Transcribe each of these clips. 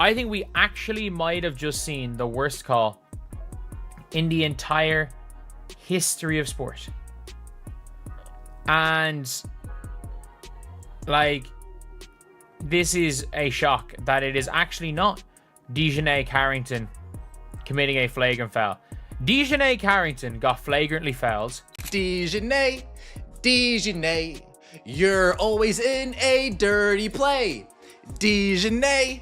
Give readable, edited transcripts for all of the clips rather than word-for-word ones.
I think we actually might have just seen the worst call in the entire history of sport. And like, this is a shock that it is actually not Dejanay Carrington committing a flagrant foul. Dejanay Carrington got flagrantly fouled. Dejanay, you're always in a dirty play. Dejanay,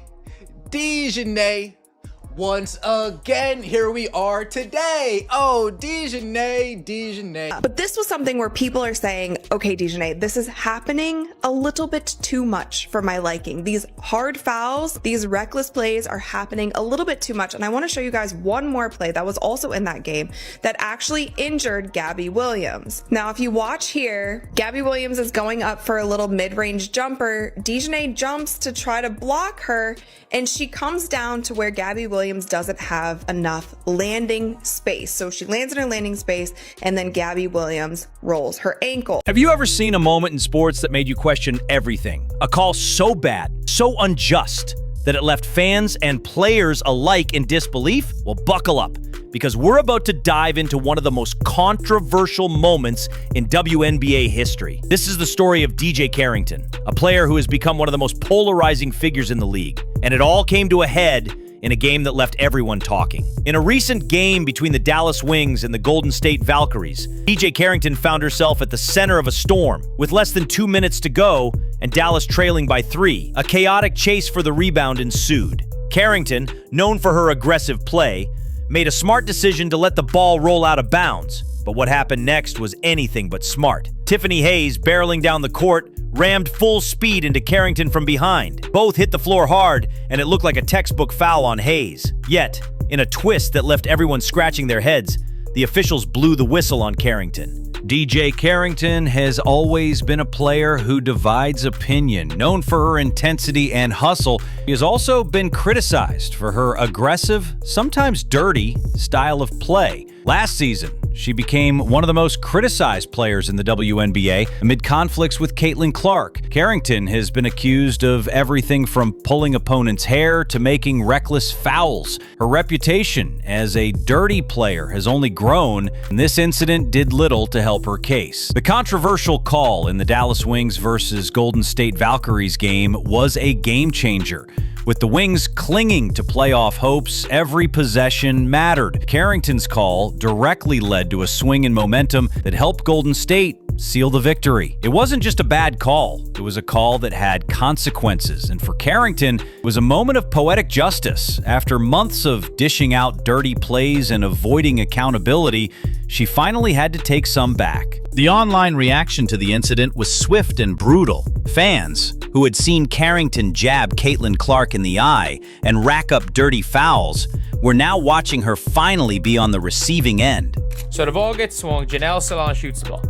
once again, here we are today. Oh, Dejanay. But this was something where people are saying, okay, Dejanay, this is happening a little bit too much for my liking. These hard fouls, these reckless plays are happening a little bit too much. And I want to show you guys one more play that was also in that game that actually injured Gabby Williams. Now, if you watch here, Gabby Williams is going up for a little mid-range jumper. Dejanay jumps to try to block her, and she comes down to where Gabby Williams doesn't have enough landing space. So she lands in her landing space, and then Gabby Williams rolls her ankle. Have you ever seen a moment in sports that made you question everything? A call so bad, so unjust, that it left fans and players alike in disbelief? Well, buckle up, because we're about to dive into one of the most controversial moments in WNBA history. This is the story of DJ Carrington, a player who has become one of the most polarizing figures in the league. And it all came to a head in a game that left everyone talking. In a recent game between the Dallas Wings and the Golden State Valkyries, DJ Carrington found herself at the center of a storm. With less than 2 minutes to go and Dallas trailing by 3, a chaotic chase for the rebound ensued. Carrington, known for her aggressive play, made a smart decision to let the ball roll out of bounds. But what happened next was anything but smart. Tiffany Hayes, barreling down the court, rammed full speed into Carrington from behind. Both hit the floor hard, and it looked like a textbook foul on Hayes. Yet, in a twist that left everyone scratching their heads, the officials blew the whistle on Carrington. DJ Carrington has always been a player who divides opinion. Known for her intensity and hustle, he has also been criticized for her aggressive, sometimes dirty, style of play. Last season, she became one of the most criticized players in the WNBA amid conflicts with Caitlin Clark. Carrington has been accused of everything from pulling opponents' hair to making reckless fouls. Her reputation as a dirty player has only grown, and this incident did little to help her case. The controversial call in the Dallas Wings versus Golden State Valkyries game was a game changer. With the Wings clinging to playoff hopes, every possession mattered. Carrington's call directly led to a swing in momentum that helped Golden State seal the victory. It wasn't just a bad call, it was a call that had consequences. And for Carrington, it was a moment of poetic justice. After months of dishing out dirty plays and avoiding accountability, she finally had to take some back. The online reaction to the incident was swift and brutal. Fans, who had seen Carrington jab Caitlin Clark in the eye and rack up dirty fouls, were now watching her finally be on the receiving end. So the ball gets swung, Janelle Salon shoots the ball.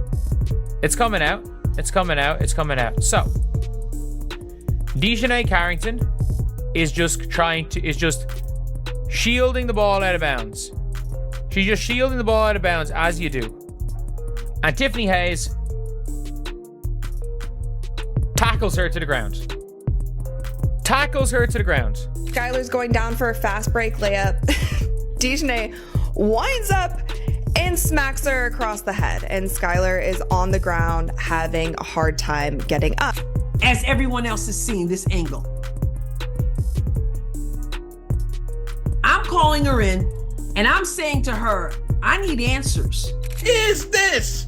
It's coming out. So, Dejanay Carrington is just shielding the ball out of bounds. She's just shielding the ball out of bounds, as you do. And Tiffany Hayes tackles her to the ground. Skylar's going down for a fast break layup. Dejanay winds up and smacks her across the head, and Skylar is on the ground having a hard time getting up. As everyone else is seeing this angle, I'm calling her in and I'm saying to her, I need answers. Is this?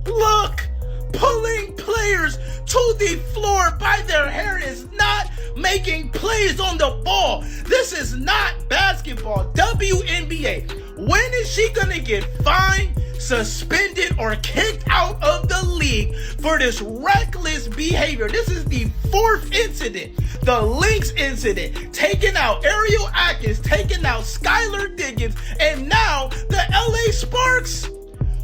Look, pulling players to the floor by their hair is not making plays on the ball. This is not basketball. WNBA. When is she gonna get fined, suspended, or kicked out of the league for this reckless behavior? This is the 4th incident. The Lynx incident, taking out Ariel Atkins, taking out Skylar Diggins, and now the LA Sparks.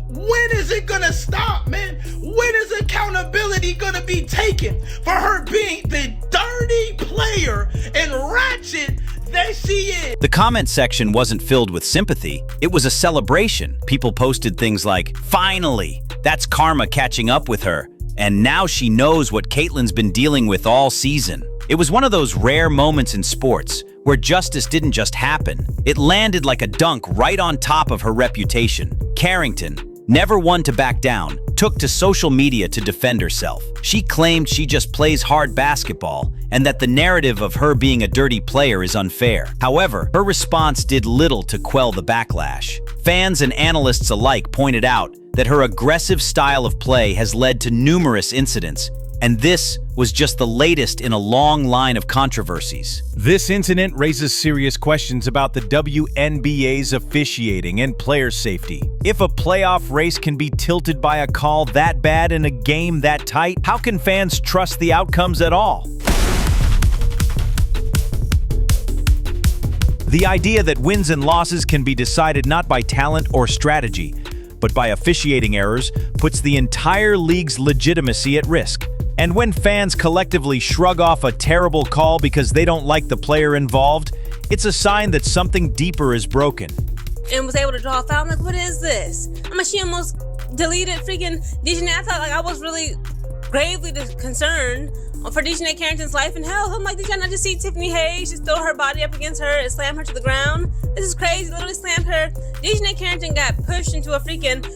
When is it gonna stop, man? When is accountability gonna be taken for her being the dirty player and ratchet that she is? The comment section wasn't filled with sympathy. It was a celebration. People posted things like, "Finally, that's karma catching up with her. And now she knows what Caitlin's been dealing with all season." It was one of those rare moments in sports where justice didn't just happen, it landed like a dunk right on top of her reputation. Carrington, never one to back down, took to social media to defend herself. She claimed she just plays hard basketball and that the narrative of her being a dirty player is unfair. However, her response did little to quell the backlash. Fans and analysts alike pointed out that her aggressive style of play has led to numerous incidents, and this was just the latest in a long line of controversies. This incident raises serious questions about the WNBA's officiating and player safety. If a playoff race can be tilted by a call that bad in a game that tight, how can fans trust the outcomes at all? The idea that wins and losses can be decided not by talent or strategy, but by officiating errors puts the entire league's legitimacy at risk. And when fans collectively shrug off a terrible call because they don't like the player involved, it's a sign that something deeper is broken. And was able to draw a foul. I'm like, what is this? I mean, she almost deleted freaking DiJonai. I thought, like, I was really gravely concerned for DiJonai Carrington's life and health. I'm like, did y'all not just see Tiffany Hayes just throw her body up against her and slam her to the ground? This is crazy. Literally slammed her. DiJonai Carrington got pushed into a freaking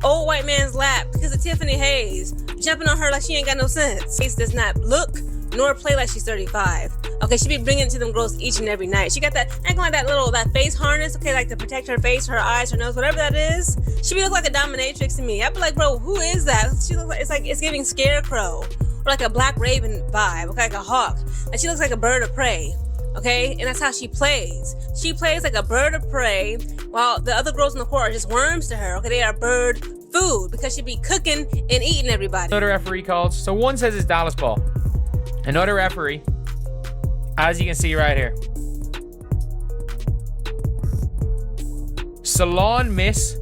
old white man's lap because of Tiffany Hayes jumping on her like she ain't got no sense. Hayes does not look nor play like she's 35. Okay, she be bringing it to them girls each and every night. She got that, acting like that face harness, okay, like to protect her face, her eyes, her nose, whatever that is. She be look like a dominatrix to me. I'd be like, bro, who is that? She looks like it's giving Scarecrow or like a Black Raven vibe, okay, like a hawk. Like she looks like a bird of prey. Okay, and that's how she plays. She plays like a bird of prey, while the other girls in the court are just worms to her. Okay, they are bird food because she be cooking and eating everybody. Another referee calls. So one says it's Dallas ball. Another referee, as you can see right here, Salon miss,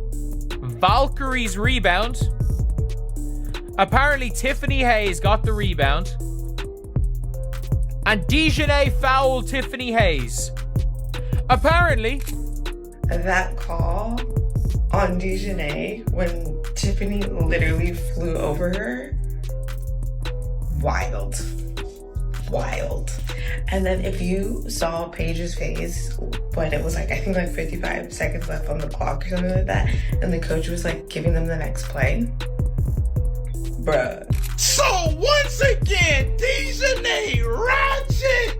Valkyrie's rebound. Apparently Tiffany Hayes got the rebound. And DiJonai fouled Tiffany Hayes. Apparently. That call on DiJonai when Tiffany literally flew over her. Wild. And then if you saw Paige's face when it was like, I think like 55 seconds left on the clock or something like that, and the coach was like giving them the next play. Bruh. So once again, DiJonai ratchet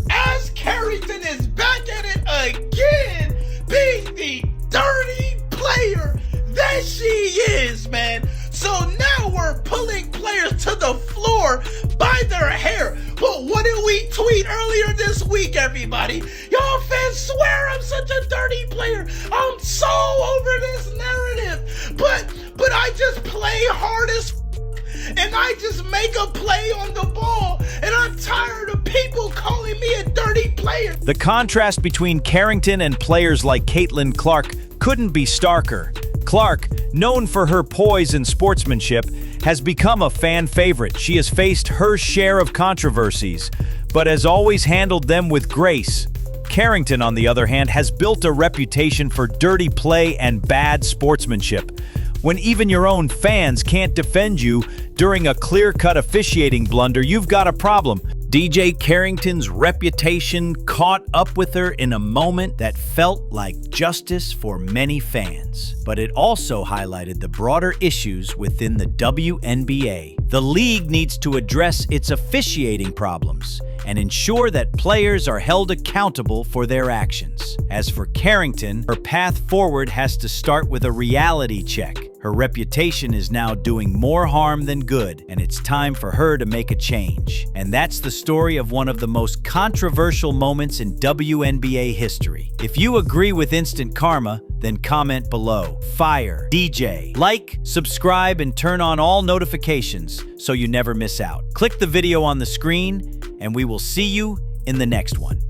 as Carrington is back at it again, being the dirty player that she is, man. So now we're pulling players to the floor by their hair. But what did we tweet earlier this week, everybody? Y'all fans swear I'm such a dirty player. I'm so over this narrative. But I just play hard as and I just make a play on the ball, and I'm tired of people calling me a dirty player. The contrast between Carrington and players like Caitlin Clark couldn't be starker. Clark, known for her poise and sportsmanship, has become a fan favorite. She has faced her share of controversies, but has always handled them with grace. Carrington, on the other hand, has built a reputation for dirty play and bad sportsmanship. When even your own fans can't defend you during a clear-cut officiating blunder, you've got a problem. DJ Carrington's reputation caught up with her in a moment that felt like justice for many fans. But it also highlighted the broader issues within the WNBA. The league needs to address its officiating problems and ensure that players are held accountable for their actions. As for Carrington, her path forward has to start with a reality check. Her reputation is now doing more harm than good, and it's time for her to make a change. And that's the story of one of the most controversial moments in WNBA history. If you agree with instant karma, then comment below. Fire DJ. Like, subscribe, and turn on all notifications so you never miss out. Click the video on the screen, and we will see you in the next one.